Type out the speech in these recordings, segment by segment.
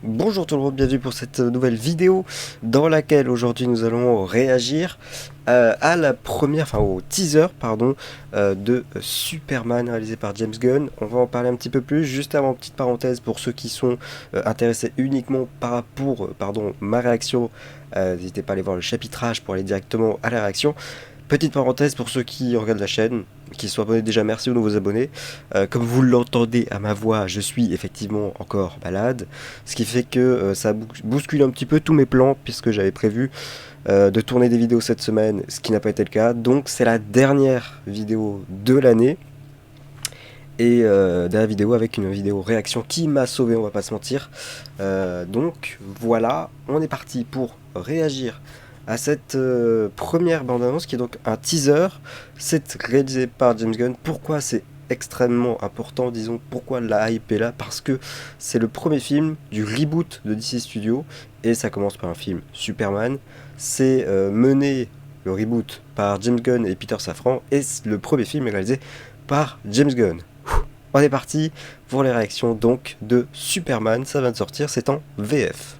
Bonjour tout le monde, bienvenue pour cette nouvelle vidéo dans laquelle aujourd'hui nous allons réagir à la première, enfin au teaser pardon, de Superman réalisé par James Gunn. On va en parler un petit peu plus, juste avant, petite parenthèse pour ceux qui sont intéressés uniquement pour ma réaction, n'hésitez pas à aller voir le chapitrage pour aller directement à la réaction. Petite parenthèse pour ceux qui regardent la chaîne, qui sont abonnés déjà, merci aux nouveaux abonnés. Comme vous l'entendez à ma voix, je suis effectivement encore malade, ce qui fait que ça bouscule un petit peu tous mes plans, puisque j'avais prévu de tourner des vidéos cette semaine, ce qui n'a pas été le cas. Donc c'est la dernière vidéo de l'année, et dernière vidéo avec une vidéo réaction qui m'a sauvé, on va pas se mentir. Donc voilà, on est parti pour réagir à cette première bande-annonce qui est donc un teaser. C'est réalisé par James Gunn. Pourquoi c'est extrêmement important, disons, pourquoi la hype est là? Parce que c'est le premier film du reboot de DC Studios, et ça commence par un film Superman. C'est mené, le reboot, par James Gunn et Peter Safran, et le premier film est réalisé par James Gunn. On est parti pour les réactions donc de Superman, ça vient de sortir, c'est en VF.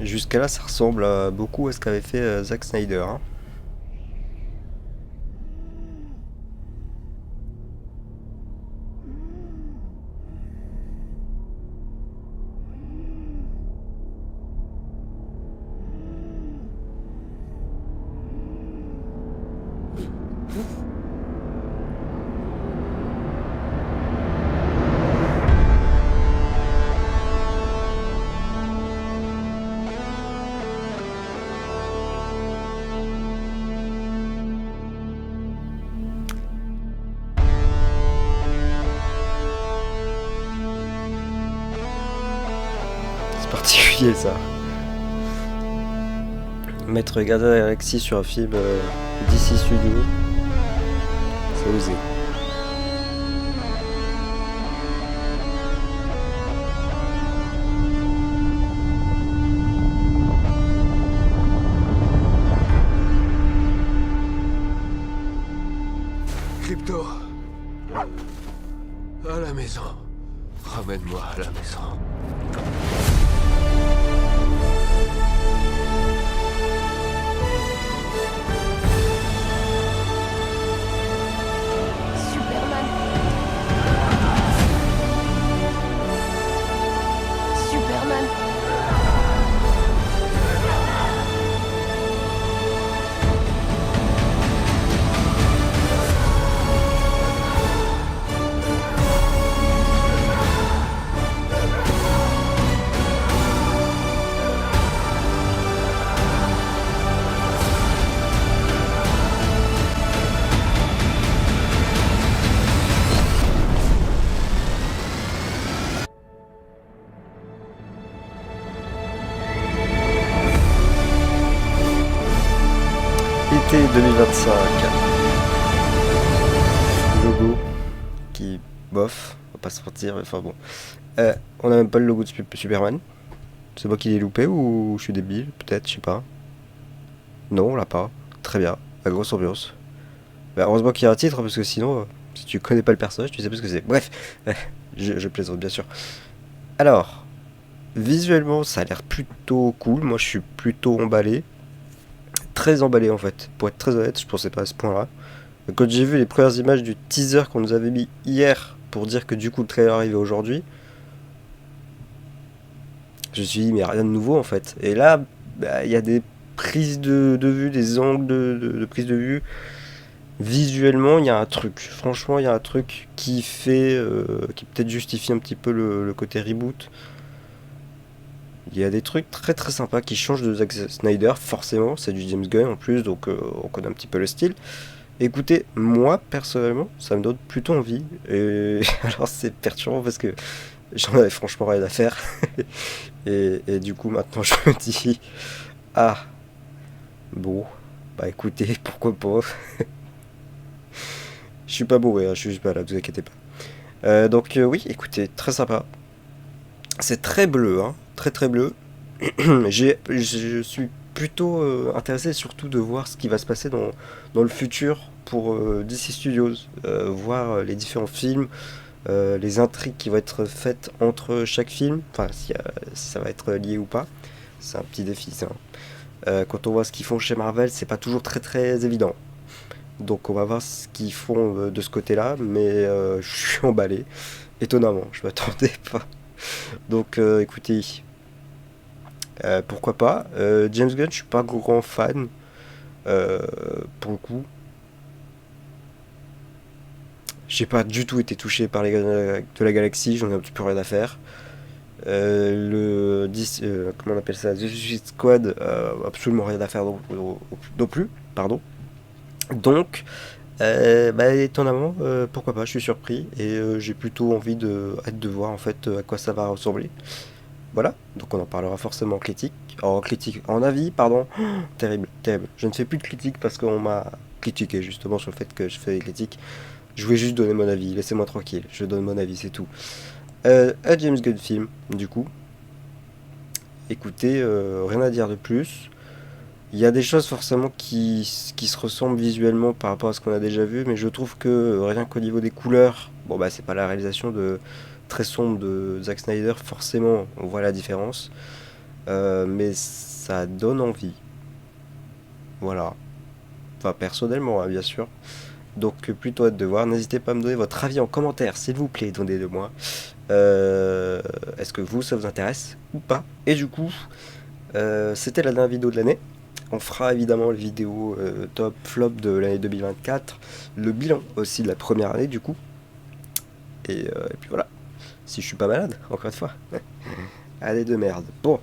Jusqu'à là, ça ressemble beaucoup à ce qu'avait fait Zack Snyder, hein. C'est particulier ça. Mettre Garda et Alexis sur un film DC Studio, c'est osé. Crypto. À la maison. Ramène-moi à la maison. Superman. Superman. Été 2025. Logo qui bof, on va pas se mentir, mais enfin bon. On a même pas le logo de Superman. C'est moi qui l'ai loupé ou je suis débile, peut-être, je sais pas. Non, on l'a pas. Très bien, la grosse ambiance. Bah, heureusement qu'il y a un titre, parce que sinon, si tu connais pas le personnage, tu sais pas ce que c'est. Bref, je plaisante bien sûr. Alors, visuellement, ça a l'air plutôt cool. Moi, je suis plutôt emballé. Très emballé en fait. Pour être très honnête, je pensais pas à ce point-là. Quand j'ai vu les premières images du teaser qu'on nous avait mis hier pour dire que du coup le trailer arrivait aujourd'hui, je me suis dit mais rien de nouveau en fait. Et là, bah, il y a des prises de vue, des angles de prise de vue. Visuellement, il y a un truc. Franchement, il y a un truc qui fait, qui peut-être justifie un petit peu le côté reboot. Il y a des trucs très très sympas qui changent de Zack Snyder, forcément, c'est du James Gunn en plus, donc on connaît un petit peu le style. Écoutez, moi personnellement, ça me donne plutôt envie. Et alors c'est perturbant parce que j'en avais franchement rien à faire. Et du coup maintenant je me dis, ah, bon, bah écoutez, pourquoi pas. Je suis pas bourré, hein, je suis juste pas là, vous inquiétez pas. Donc oui, écoutez, très sympa. C'est très bleu, hein, très très bleu. Je suis plutôt intéressé surtout de voir ce qui va se passer dans le futur pour DC Studios, voir les différents films, les intrigues qui vont être faites entre chaque film, enfin si ça va être lié ou pas. C'est un petit défi ça. Quand on voit ce qu'ils font chez Marvel, c'est pas toujours très très évident. Donc on va voir ce qu'ils font de ce côté-là, mais je suis emballé. Étonnamment, je m'attendais pas. Donc écoutez, pourquoi pas. James Gunn, je suis pas grand fan pour le coup. J'ai pas du tout été touché par les Gardiens de la Galaxie, j'en ai un petit peu rien à faire. Comment on appelle ça, The Suicide Squad, absolument rien à faire non plus, pardon. Donc, étonnamment, pourquoi pas, je suis surpris et j'ai plutôt hâte de voir en fait à quoi ça va ressembler. Voilà, donc on en parlera forcément en avis, pardon. Terrible, terrible. Je ne fais plus de critiques parce qu'on m'a critiqué justement sur le fait que je fais des critiques. Je voulais juste donner mon avis, laissez-moi tranquille, je donne mon avis, c'est tout. Un James Gunn film, du coup. Écoutez, rien à dire de plus. Il y a des choses forcément qui se ressemblent visuellement par rapport à ce qu'on a déjà vu, mais je trouve que rien qu'au niveau des couleurs, bon bah c'est pas la réalisation très sombre de Zack Snyder, forcément on voit la différence, mais ça donne envie. Voilà. Enfin personnellement, hein, bien sûr. Donc plutôt hâte de voir. N'hésitez pas à me donner votre avis en commentaire, s'il vous plaît, donnez-le moi. Est-ce que ça vous intéresse ou pas? Et du coup, c'était la dernière vidéo de l'année. On fera évidemment les vidéos top flop de l'année 2024, le bilan aussi de la première année du coup. Et puis voilà, si je suis pas malade, encore une fois. Allez de merde. Bon,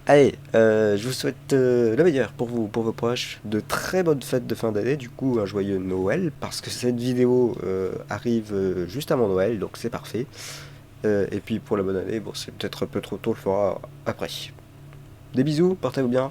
allez, je vous souhaite le meilleur pour vous, pour vos proches, de très bonnes fêtes de fin d'année, du coup un joyeux Noël, parce que cette vidéo arrive juste avant Noël, donc c'est parfait. Et puis pour la bonne année, bon c'est peut-être un peu trop tôt, on le fera après. Des bisous, portez-vous bien.